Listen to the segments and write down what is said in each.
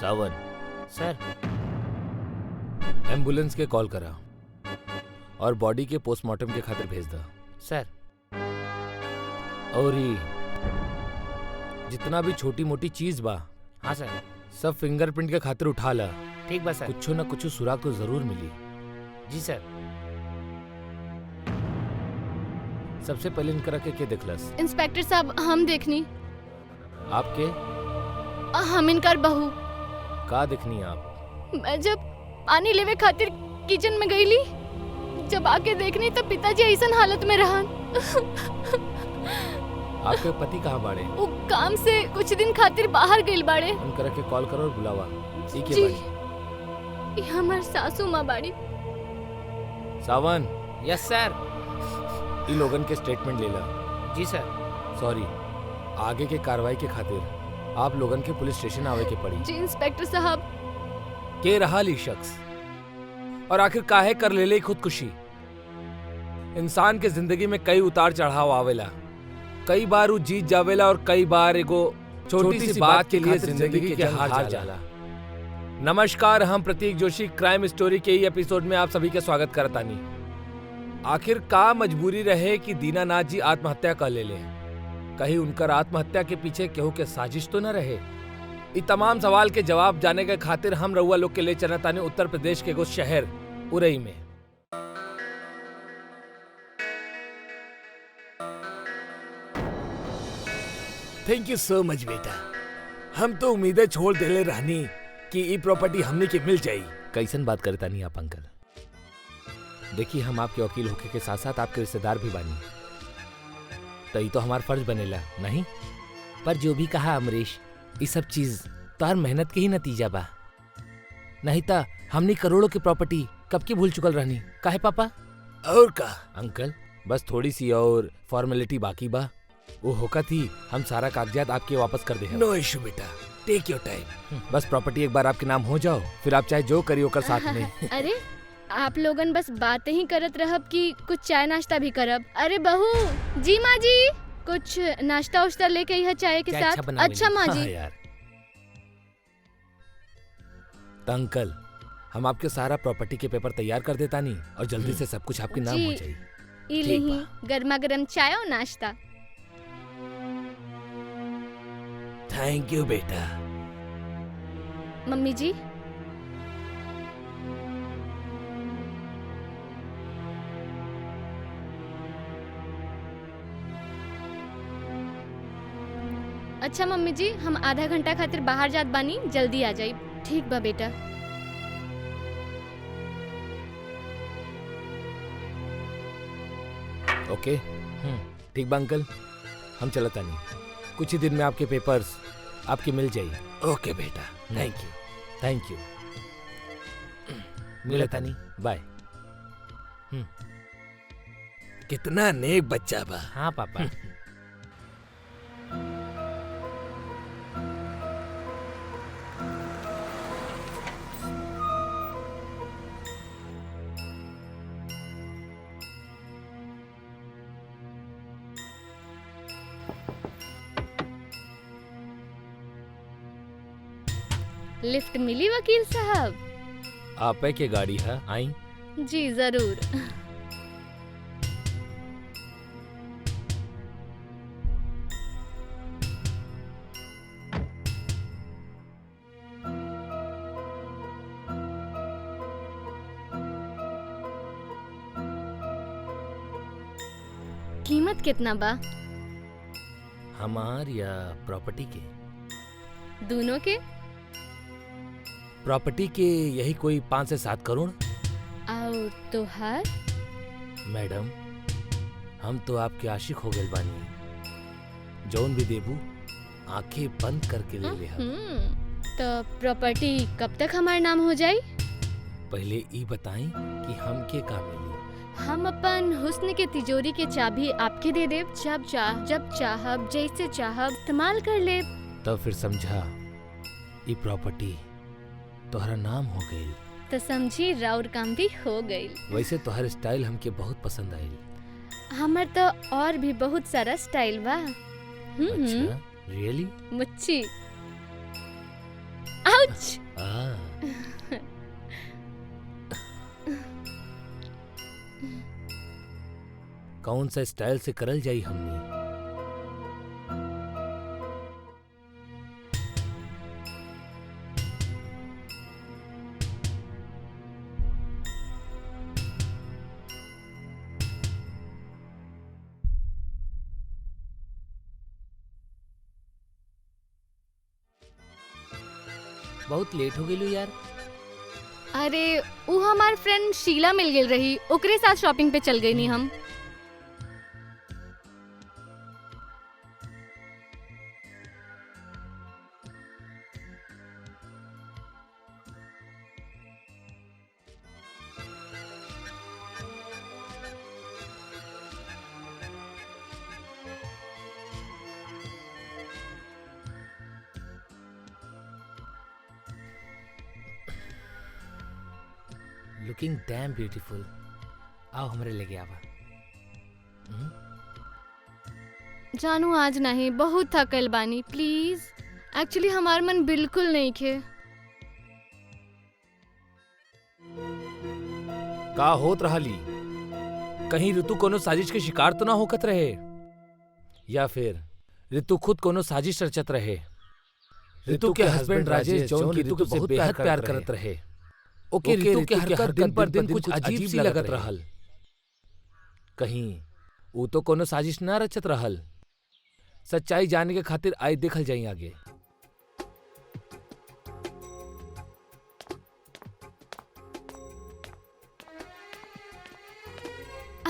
सावन, सर। Ambulance के call करा और बॉडी के पोस्टमार्टम के खातिर भेज दा। सर। और ही जितना भी छोटी मोटी चीज बा, हाँ सर। सब फिंगरप्रिंट के खातिर उठा ला। ठीक बा सर। कुछ न कुछ सुराग तो जरूर मिली। जी सर। सबसे पहले इनकरा के देखलस? इंस्पेक्टर साहब, हम देखनी। आपके? हम इनकर बहू। का देखनी आप? मैं जब पानी लेवे खातिर किचन में गईली, जब आके देखनी तो पिताजी ऐसन हालत में रहन। आपके पति कहाँ बाड़े? वो काम से कुछ दिन खातिर बाहर गइल बाड़े। उनकरा के कॉल करो और बुलावा। ठीक है जी। भाई। ये हमार सासू माँ बाड़ी। सावन। यस सर। इन लोगन के स्टेटमेंट ले ला। जी सर। सॉरी, आगे के कार्रवाई के खातिर आप लोगन के पुलिस स्टेशन आवे के पड़ी। जी इंस्पेक्टर साहब। के रहा ली शख्स और आखिर काहे कर ले ले खुदकुशी? इंसान के जिंदगी में कई उतार चढ़ाव आवेला, कई बार वो जीत जावेला और कई बार एगो छोटी सी बात के लिए जिंदगी के हार जाला। नमस्कार, हम प्रतीक जोशी क्राइम स्टोरी के ही एपिसोड में आप सभी का स्वागत करतानी। आखिर का मजबूरी रहे कि दीनानाथ जी आत्महत्या कर ले ले? कहीं उनकर आत्महत्या के पीछे केहू के साजिश तो न रहे? इ तमाम सवाल के जवाब जाने के खातिर हम रउआ लोग के ले चलतानी उत्तर प्रदेश के एगो शहर उरई में। थैंक यू सो मच बेटा। हम तो उम्मीदें छोड़ देले रहनी कि ई प्रॉपर्टी हमने के मिल जाई। कैसन बात करता नहीं आप अंकल? देखिए, हम आपके वकील होके के साथ साथ आपके रिश्तेदार भी बानी, तो ये तो हमारा फर्ज बनेला नहीं? पर जो भी कहा अमरीश, ये सब चीज तोहर मेहनत के ही नतीजा बा। नहीं तो हमने करोड़ों की प्रॉपर्टी कब की भूल चुकल रहनी। काहे पापा? और का अंकल, बस थोड़ी सी और फॉर्मेलिटी बाकी बा, वो होका थी हम सारा कागजात आपके वापस कर दे। नो इशू बेटा, टेक योर टाइम। बस प्रॉपर्टी एक बार आपके नाम हो जाओ, फिर आप चाहे जो करियो कर साथ में। अरे आप लोगन बस बातें ही करत रहब कि कुछ चाय नाश्ता भी करब? अरे बहू जी, माँ जी कुछ नाश्ता उश्ता लेके यह चाय के साथ। अच्छा माँ जी। यार तो अंकल, हम आपके सारा प्रॉपर्टी के पेपर तैयार कर देता नहीं और जल्दी से सब कुछ आपके नाम हो जाए। ई लेही गर्मा गर्म चाय और नाश्ता। थैंक यू बेटा। मम्मी जी, अच्छा मम्मी जी, हम आधा घंटा खातिर बाहर जात बानी, जल्दी आ जाई। ठीक बा बेटा। ओके, ठीक बा अंकल, हम चलता नहीं। कुछ ही दिन में आपके पेपर्स आपके मिल जाए। ओके बेटा, थैंक यू। Thank you. मिलता नहीं, बाय। कितना नेक बच्चा बा। हाँ पापा। लिफ्ट मिली वकील साहब? आप के गाड़ी है आई? जी जरूर। कीमत कितना बा? हमार या प्रॉपर्टी के? दोनों के। प्रॉपर्टी के यही कोई 5 से 7 करोड़। और तोहार? मैडम, हम तो आपके आशिक हो गए बानी। जौन भी देबू आंखें बंद करके ले ले। तो प्रॉपर्टी कब तक हमारे नाम हो जाए? पहले ई बताएं कि हम के का मिली। हम अपन हुस्न के तिजोरी के चाबी आपके दे देब। जब चाहब, जैसे चाहब इस्तेमाल कर ले। तो फिर समझा, ई प्रॉपर्टी तोहरा नाम हो गई। तो समझी राउर काम भी हो गई। वैसे तोहर स्टाइल हमके बहुत पसंद आई। हमर तो और भी बहुत सारा स्टाइल बा। अच्छा, रियली? मुच्ची। आउच। कौन सा स्टाइल से करल जाई हमनी? बहुत लेट हो गेलू यार। अरे वो हमार फ्रेंड शीला मिल गेल रही, ओकरे साथ शॉपिंग पे चल गई नी हम। Looking dam beautiful. आओ हमरे लेके आवा। जानू आज नहीं, बहुत थकल बानी, प्लीज। एक्चुअली हमार मन बिल्कुल नहीं खे। का होत रहली? कहीं ऋतु कोनो साजिश के शिकार तो ना होकत रहे, या फिर ऋतु खुद कोनो साजिश रचत रहे? ऋतु के हस्बैंड राजेश जौन की ऋतु से बेहद प्यार करत रहे, ओके ऋतु के हरकत दिन पर दिन कुछ अजीब सी लगत रहल। कहीं वो तो कोनो साजिश ना रचत रहल? सच्चाई जानने के खातिर आए देखल जाई आगे।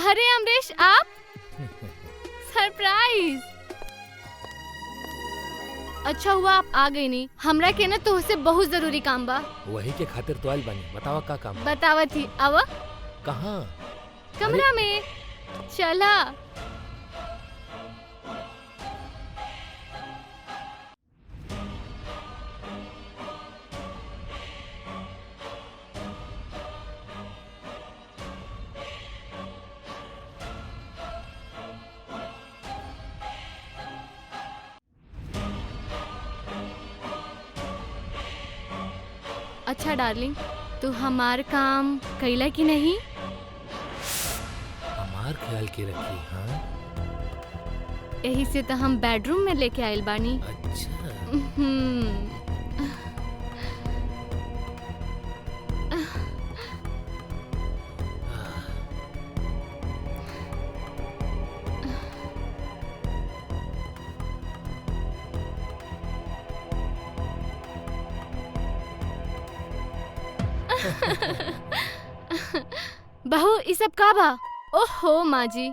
अरे अमरीश, आप? सरप्राइज। अच्छा हुआ आप आ गई नी। हमरा के ना तोहसे बहुत जरूरी काम बा। वही के खातिर तो आइल बानी। बतावा का काम? बतावत ही। आवा। कहाँ? कमरा में। चला। अच्छा डार्लिंग, तू हमार काम कैला कि नहीं? हमार ख्याल के रखी। हाँ, यही से तो हम बेडरूम में लेके आइल बानी। अच्छा। बहू, ये सब का बा? ओहो माँ जी।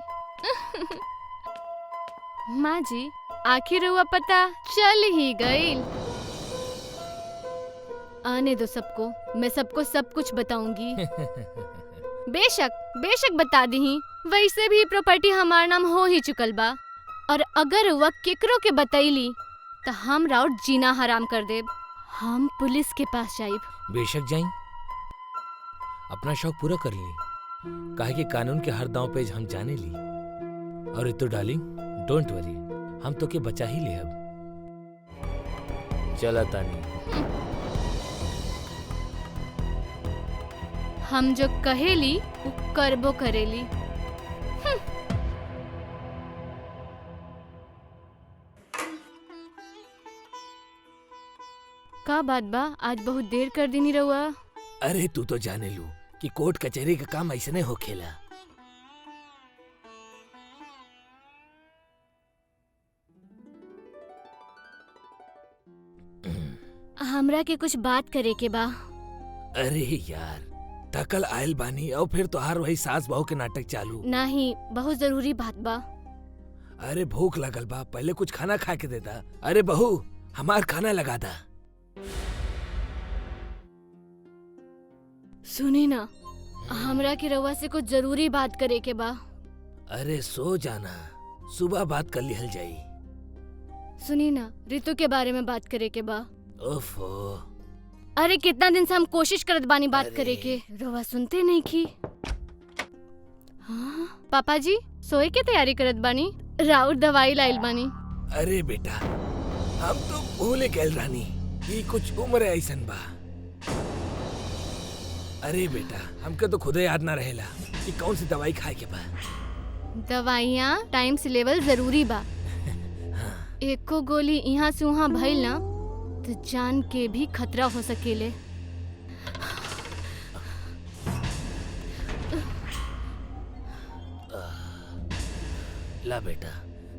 माँ जी, आखिर हुआ पता चल ही गई। आने दो सबको, मैं सबको सब कुछ बताऊंगी। बेशक बेशक बता दी। वैसे भी प्रॉपर्टी हमार नाम हो ही चुकल बा, और अगर वह केकरो के बतैली तो हम राउट जीना हराम कर देब। हम पुलिस के पास जाइब। बेशक जाई, अपना शौक पूरा कर ली। काहे कि कानून के हर दांव पेज हम जाने ली। और तो डार्लिंग, डोंट वरी, हम तो के बचा ही ले। अब चला तानी। हम जो कहेली वो करबो करेली। का बात बा, आज बहुत देर कर दी नहीं रहुआ? अरे तू तो जाने लू कि कोर्ट कचहरी का काम ऐसे नहीं हो खेला। हमरा के कुछ बात करे के बा। अरे यार, थकल आयल बानी और फिर तोहार वही सास बहू के नाटक चालू। नहीं, बहुत जरूरी बात बा। अरे भूख लगल बा, पहले कुछ खाना खा के देता। अरे बहू, हमार खाना लगा दा। सुनी ना, हमरा के रउआ से कुछ जरूरी बात करे के बा। अरे सो जाना, सुबह बात कर लिहल जाई। सुनी ना, ऋतु के बारे में बात करे के बा। ओफो, अरे कितना दिन से हम कोशिश करत बानी बात करे के, रउआ सुनते नहीं की। हाँ, पापा जी सोए के तैयारी करत बानी, राउर दवाई लाइल बानी। अरे बेटा, हम तो भूले गए रानी। ये कुछ उम्र है ऐसन बा। अरे बेटा, हमके तो खुदे याद ना रहेला कि कौन सी दवाई खाए के बा। दवाइयाँ टाइम से लेवल जरूरी बा। एको गोली यहाँ से वहाँ भइल ना तो जान के भी खतरा हो सकेले। ला बेटा,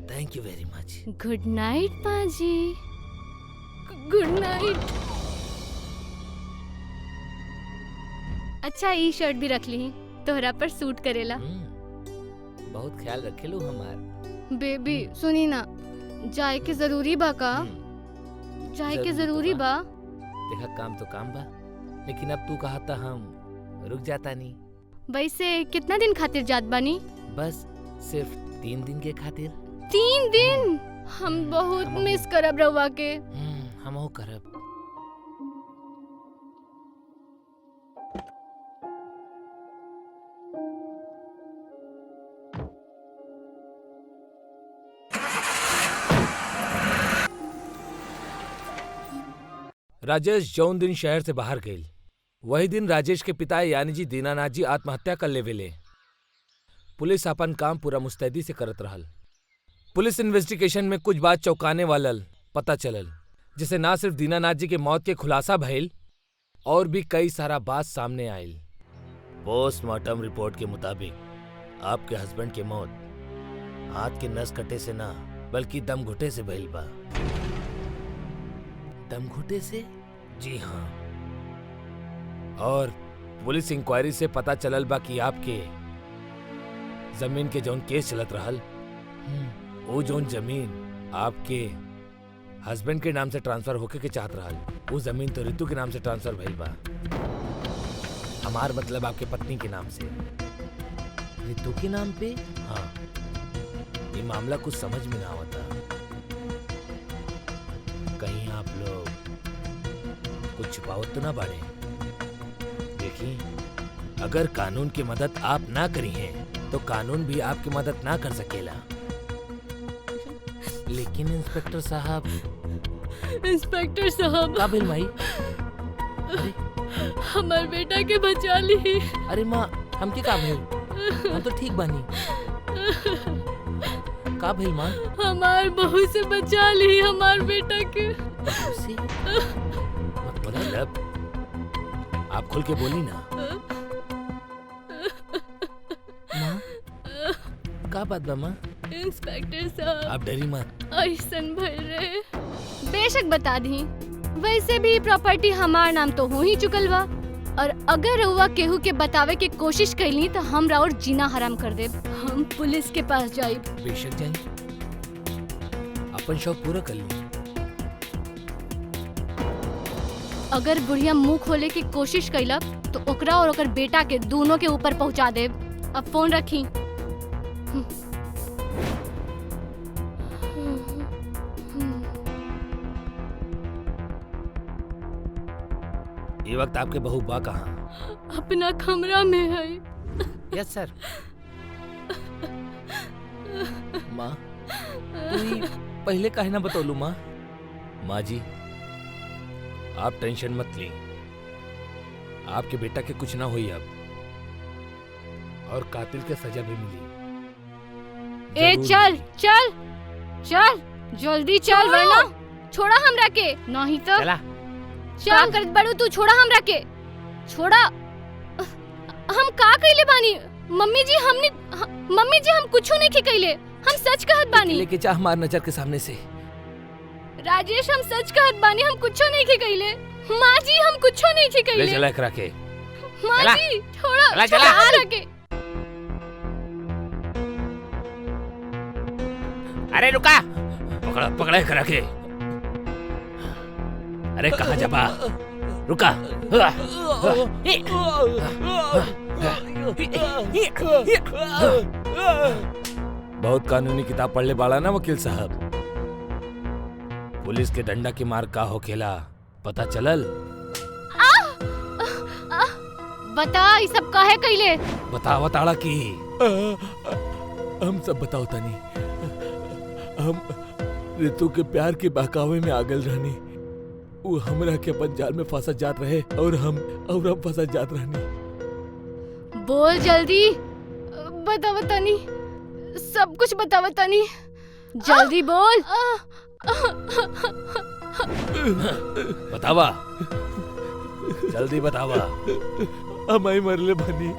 थैंक यू वेरी मच। गुड नाइट पाजी। Good night. अच्छा, ई शर्ट भी रख ली, तोहरा पर सूट करेला। बहुत ख्याल रखेलू हमार। बेबी सुनी ना, जाए के जरूरी बा का? जाए के जरूरी बा। देखा काम तो काम बा, लेकिन अब तू कहा था हम रुक जाता नहीं। वैसे कितना दिन खातिर जात बानी? बस सिर्फ 3 दिन के खातिर। 3 दिन? हम बहुत मिस करब रवा के। हमहू करब। राजेश जौन दिन शहर से बाहर गए, वही दिन राजेश के पिता यानी जी दीनानाथ जी आत्महत्या कर लेवेले। पुलिस अपन काम पूरा मुस्तैदी से करत रहल। पुलिस इन्वेस्टिगेशन में कुछ बात चौंकाने वालल पता चलल, जिसे ना सिर्फ दीनानाथ जी के मौत के खुलासा भइल और भी कई सारा बात सामने आयल। पोस्टमार्टम रिपोर्ट के मुताबिक आपके हस्बैंड की मौत हाथ के नस कटे से ना बल्कि दम घुटे से भइल बा। दम घुटे से? जी हाँ। और पुलिस इंक्वायरी से पता चलल बा कि आपके जमीन के जौन केस चलत रहल, वो जौन जमीन आपके हस्बैंड के नाम से ट्रांसफर होके के चाहत रहल, वो जमीन तो रितु के नाम से ट्रांसफर भइल बा। हमार मतलब आपके पत्नी के नाम से। रितु के नाम पे? हाँ। ये मामला कुछ समझ में ना आवता। कहीं आप लोग कुछ छुपावत तो ना बाड़े? देखिए, अगर कानून की मदद आप ना करी हैं तो कानून भी आपकी मदद ना कर सकेला। लेकिन इंस्पेक्टर साहब। इंस्पेक्टर साहब। का भेल माई? अरे हमार बेटा के बचा ली। अरे माँ, हमके का भेल? हम तो ठीक बानी। का भेल माँ? हमार बहू से बचा ली हमार बेटा के। बहू से? मतलब आप खुल के बोली ना। माँ, का बात बा माँ? इंस्पेक्टर साहब, आप डरी मत। ऐसन भइल रहे। बेशक बता दी, वैसे भी प्रॉपर्टी हमार नाम तो हो ही चुकल बा, और अगर रउआ केहू के बतावे के कोशिश कैली तो हमरा और जीना हराम कर दे। हम पुलिस के पास जाइब। बेशक जाई, अपन शौक पूरा कर ली। अगर बुढ़िया मुंह खोले की कोशिश कैलक तो ओकरा और ओकर बेटा के दोनों के ऊपर पहुंचा देब। अब फोन रखी। ये वक्त आपके बहू बा कहाँ? अपना कमरा में है। यस सर। माँ, तू पहले काहे ना बतौलू माँ? माँ जी, आप टेंशन मत ली, आपके बेटा के कुछ ना हुई अब, और कातिल के सजा भी मिली। ए चल चल चल, जल्दी चल वरना छोड़ा हमरा के। नहीं तो चला। चल करत बड़ू तू, छोड़ा हमरा के। छोड़ा। हम का कइले बानी? मम्मी जी हम कुछो नहीं कइले। हम सच कहत बानी। लेके जा हमार नजर के सामने से। राजेश, हम सच कहत बानी, हम कुछो नहीं कइले। माँ जी, हम कुछो नहीं कइले। ले चला एकरा के। माँ जी, छोड़ा। चला। हमरा के। अरे रुका। पकड़ा एकरा के। अरे कहाँ जबा? रुका। बहुत कानूनी किताब पढ़ ले बाड़ा ना वकील साहब। पुलिस के डंडा की मार का होखेला पता चलल? बता, ये सब काहे कइले? बतावा ताड़ा की। हम सब बताओ तनी। हम रितु के प्यार के बहकावे में आगल रहनी। वो हमरा के अपन जाल में फंसा जात रहे और हम फंसा जात रहनी। बोल जल्दी, बताओ तनी, सब कुछ बताओ तनी, जल्दी बोल। बतावा, जल्दी बतावा। हमारी मरले बनी।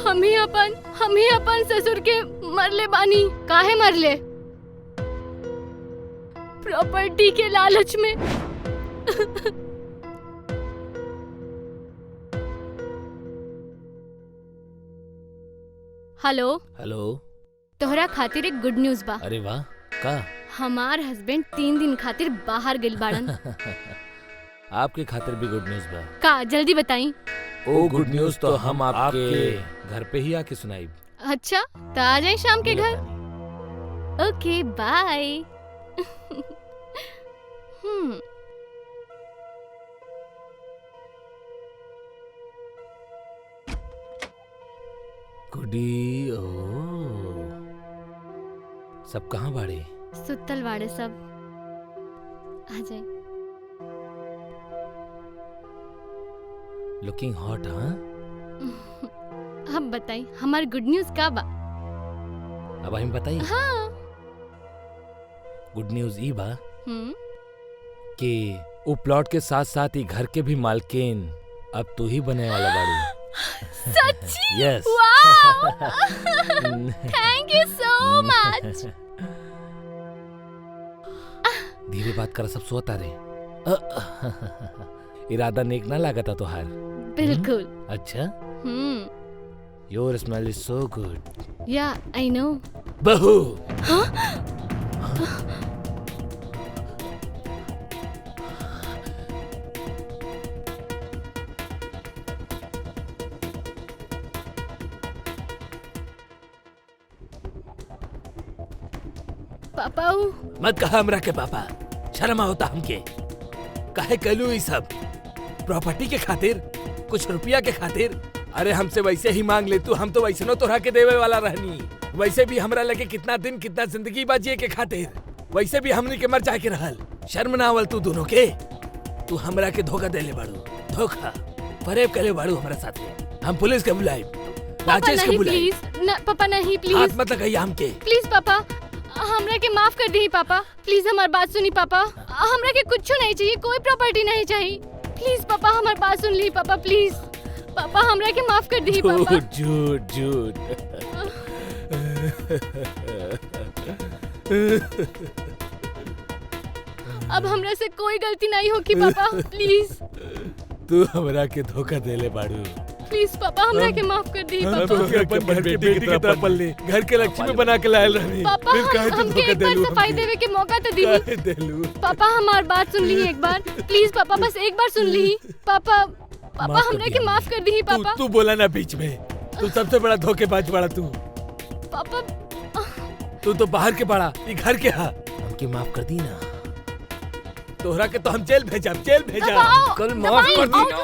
हम ही अपन ससुर के मरले बानी। काहे मरले? प्रॉपर्टी के लालच में। Hello hello. तोहरा खातिर एक गुड न्यूज बा। अरे वाह, का? हमार हस्बैंड 3 दिन खातिर बाहर गेल बाड़न। आपके खातिर भी गुड न्यूज बा। का जल्दी बताई। ओ गुड न्यूज तो हम आपके घर पे ही आके सुनाई। अच्छा तो आ जाए शाम के घर। ओके बाय। गुडी। ओ सब कहाँ बाड़े? सुतल वाड़े सब। आ जाए। Looking hot. हाँ, अब बताई हमार गुड न्यूज का बा। अब हम बताई। हाँ। गुड न्यूज ई बा कि वो प्लॉट के साथ साथ ही घर के भी मालकिन अब तू ही बने वाला बाड़ी। सच्ची? Yes. Wow, thank you so much. धीरे बात कर, सब सोता रे। इरादा नेक ना लागत तो हार। बिल्कुल। अच्छा। Your smell is so good. या आई नो। बहू। पापा मत कहा हमरा के पापा, शर्मा होता हमके। काहे कहलू ई सब? प्रॉपर्टी के खातिर, कुछ रुपया के खातिर? अरे हमसे वैसे ही मांग ले तू, हम तो वैसे नो तोरा के देवे वाला रहनी। वैसे भी हमरा लगे कितना दिन कितना जिंदगी बाजिए के खातिर, वैसे भी हमनी के मर जाए के रहल। शर्म ना आवल तू दोनों के? तू हमरा के धोखा देले बाड़ू, धोखा फरेब कले बाड़ू हमरा साथे। हम पुलिस के बुलाई, राजेश के बुलाई। पापा नहीं प्लीज। हाथ मत लगाइए हमके। प्लीज पापा, हमरा के माफ कर दी पापा। प्लीज हमारी बात सुनी पापा। हमरा के कुछ नहीं चाहिए, कोई प्रॉपर्टी नहीं चाहिए। प्लीज पापा हमारी बात सुन ली पापा, प्लीज पापा हमरा के माफ कर दी पापा। झूठ झूठ। अब हमरा से कोई गलती नहीं होगी पापा, प्लीज। तू हमरा के धोखा देले बाड़ू। प्लीज पापा हमरा के माफ कर दी पापा। अपन घर के बेटी की तरह पल ले, घर के लक्ष्मी बना के लायल रहनी। पापा हमके एक बार सफाई देवे के मौका तो दी। पापा हमारी बात सुन ली एक बार, प्लीज पापा, बस एक बार सुन ली पापा। पापा हमरा के माफ कर दी पापा। तू बोला ना बीच में, तू सबसे बड़ा धोखेबाज बड़ा तू। पापा तू तो बाहर के बड़ा, ये घर के हा। हमके माफ कर दी ना। तोहरा के तो हम जेल भेजा, जेल भेजा। कल माफ कर दी ना।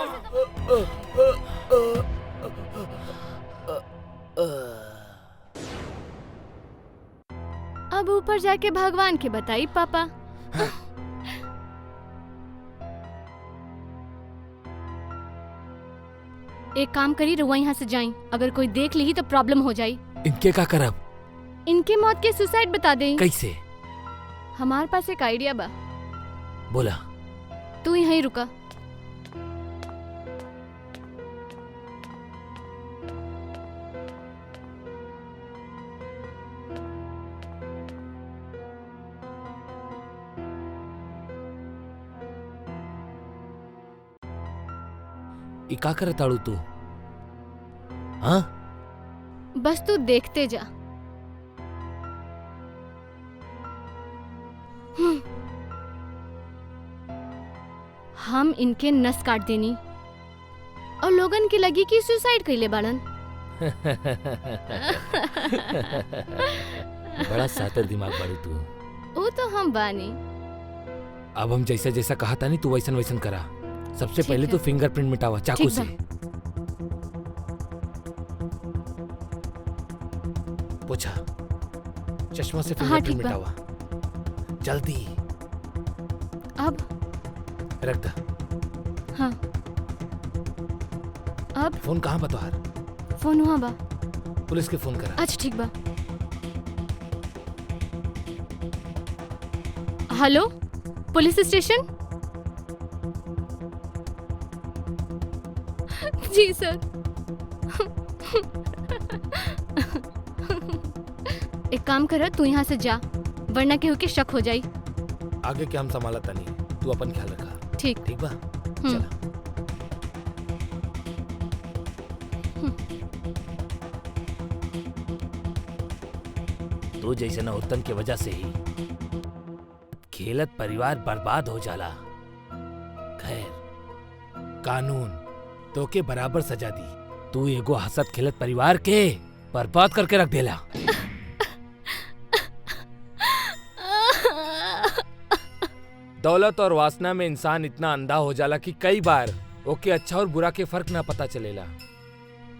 अब ऊपर जाके भगवान के बताई पापा। एक काम करी, रुआ यहाँ से जाई। अगर कोई देख ली तो प्रॉब्लम हो जाई। इनके का करब? इनके मौत के सुसाइड बता दे। कैसे? हमारे पास एक आइडिया बा। बोला। तू यहीं रुका। ई का करताड़ू तू? हाँ? बस तू देखते जा। हम इनके नस काट देनी और लोगन के लगी कि सुसाइड कइले बाड़न। बड़ा सातर दिमाग बाड़ी तू। वो तो हम बानी। अब हम जैसा जैसा कहा था नहीं, तू वैसन वैसन करा। सबसे पहले तो फिंगरप्रिंट मिटावा चाकू से। पूछा, चश्मा से फिंगरप्रिंट मिटावा जल्दी। अब रख दा। हाँ अब फोन कहाँ बा तोहार? फोन हुआ बा। पुलिस के फोन करा। अच्छा ठीक बा। Hello police station. जी सर। एक काम कर, तू यहाँ से जा वरना केहू के शक हो जाई। आगे क्या हम संभाला तनी, तू अपन ख्याल रखा। ठीक। ठीक बा चला। तो जैसे नौतन की वजह से ही खेलत परिवार बर्बाद हो जाला। खैर कानून तो के बराबर सजा दी। तू एगो हसत खेलत परिवार के बर्बाद करके रख देला। दौलत और वासना में इंसान इतना अंधा हो जाला कि कई बार ओके अच्छा और बुरा के फर्क ना पता चलेला।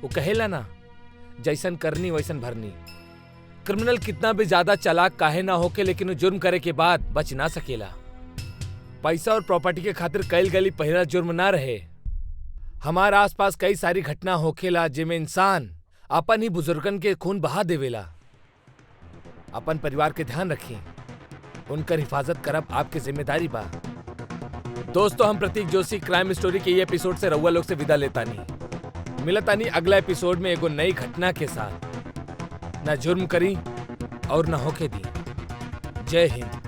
वो कहेला ना, जैसन करनी वैसन भरनी। क्रिमिनल कितना भी ज्यादा चालाक काहे ना होके, लेकिन वो जुर्म करे के बाद बच ना सकेला। पैसा और प्रॉपर्टी के खातिर कईल गली पहला जुर्म ना रहे। हमारे आसपास कई सारी घटना होखेला जिनमें इंसान अपन ही बुजुर्गन के खून बहा देवेला। अपन परिवार के ध्यान रखिए, उनकर हिफाजत करब आपकी जिम्मेदारी बा। दोस्तों, हम प्रतीक जोशी क्राइम स्टोरी के ये एपिसोड से रउआ लोग से विदा लेतानी। मिलतानी अगला एपिसोड में एगो नई घटना के साथ। ना जुर्म करी और ना होके दी। जय हिंद।